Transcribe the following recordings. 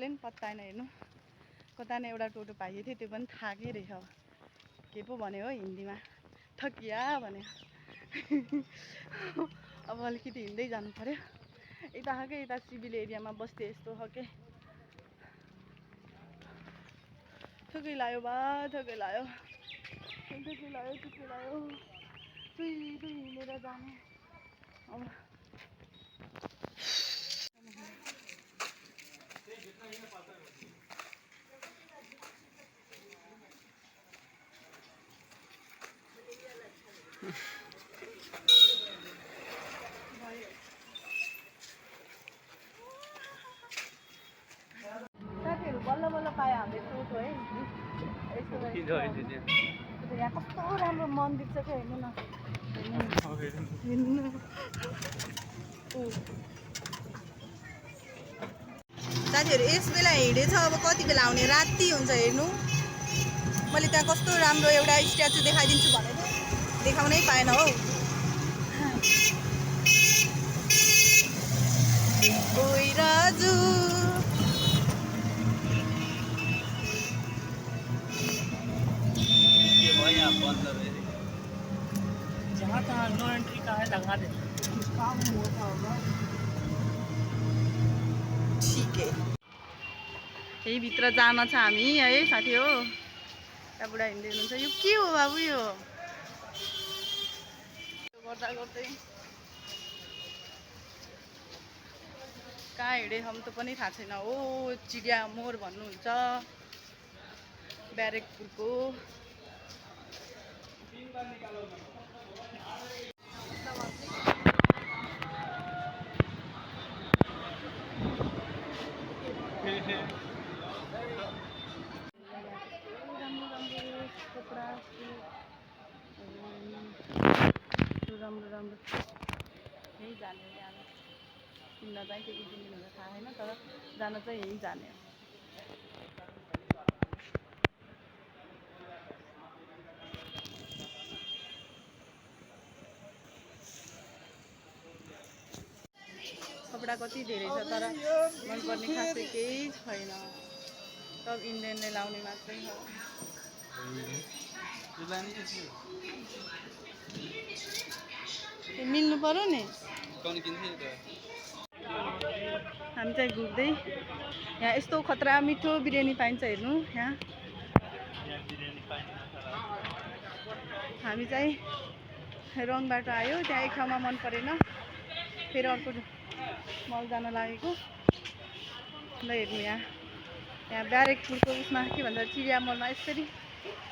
टोटोले पनि पत्ताएन हेर्नु। कता नै एउटा टोटो पाइएको थियो, त्यो पनि थाकै रहेछ। के पो भन्यो हो हिन्दीमा, थकिया भन्यो। अब अलिकति हिँड्दै जानु पर्यो। यता सिभिल एरियामा बस्दै यस्तो हो के। थकै लाग्यो बा, थकै लाग्यो। तुई हिँडेर जाने अब। साथीहरू बल्ल बल्ल पायो हामीले टोटो है। यहाँ कस्तो राम्रो मन्दिर छ क्या, हेर्नु न। साथीहरू यस बेला हिँडेछ, अब कति बेला आउने? राति हुन्छ हेर्नु। मैले त्यहाँ कस्तो राम्रो एउटा स्ट्याचु देखाइदिन्छु भनेको देखाउनै पाएन हौ। ओइ राजु जहाँ तहाँ नो एंट्री का है, लगा दे। काम होता होगा। ठीक है, यही भित्र जान छ हामी है साथी हो। त्यहाँ बुढा हिँड्दै हुनुहुन्छ। यो के हो बाबु? यो गर्दा गर्दै कहाँ हिँडे हम त पनि थाहा छैन। हो चिडिया मोर भन्नुहुन्छ ब्यारेकपुरको। राम्रो राम्रो यहीँ जाने यहाँ किन्न चाहिँ के किन्नु थाहा छैन, तर जान चाहिँ यहीँ जाने हो। कपडा कति धेरै छ, तर मनपर्ने खासै केही छैन। सब इन्डियनले लाउने मात्रै हो। मिल्नु पर्यो नि। हामी चाहिँ घुम्दै यहाँ यस्तो खतरा मिठो बिरयानी पाइन्छ हेर्नु। यहाँ हामी चाहिँ रङ बाटो आयो, त्यहाँ एक ठाउँमा मन परेन, फेरि अर्को मल जान लागेको। ल हेर्नु यहाँ ब्यारेकपुरको उसमा के भन्छ चिडिया मलमा यसरी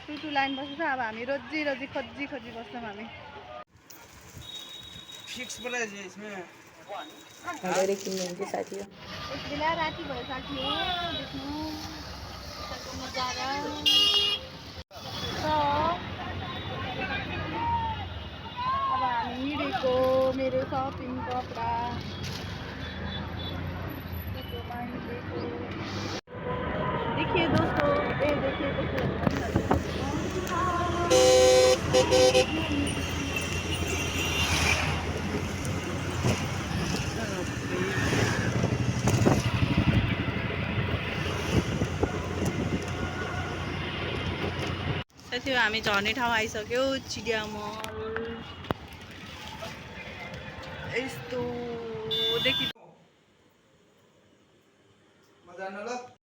टुटु लाइन बस्छ। अब हामी रोजी खोजी बस्छौँ हामी। फिक्स प्राइस है इसमें। धेरै किन्नुहुन्छ साथी हो। यस बेला राति भयो साथी हो, देख्नु यताको नजारा छ। अब हामी हिँडेको मेरो सपिङ कपडा देखिए दोस्तों, देखिए साथी हो, हामी झर्ने ठाउँ आइसक्यो। चिडिया मल यस्तो देखि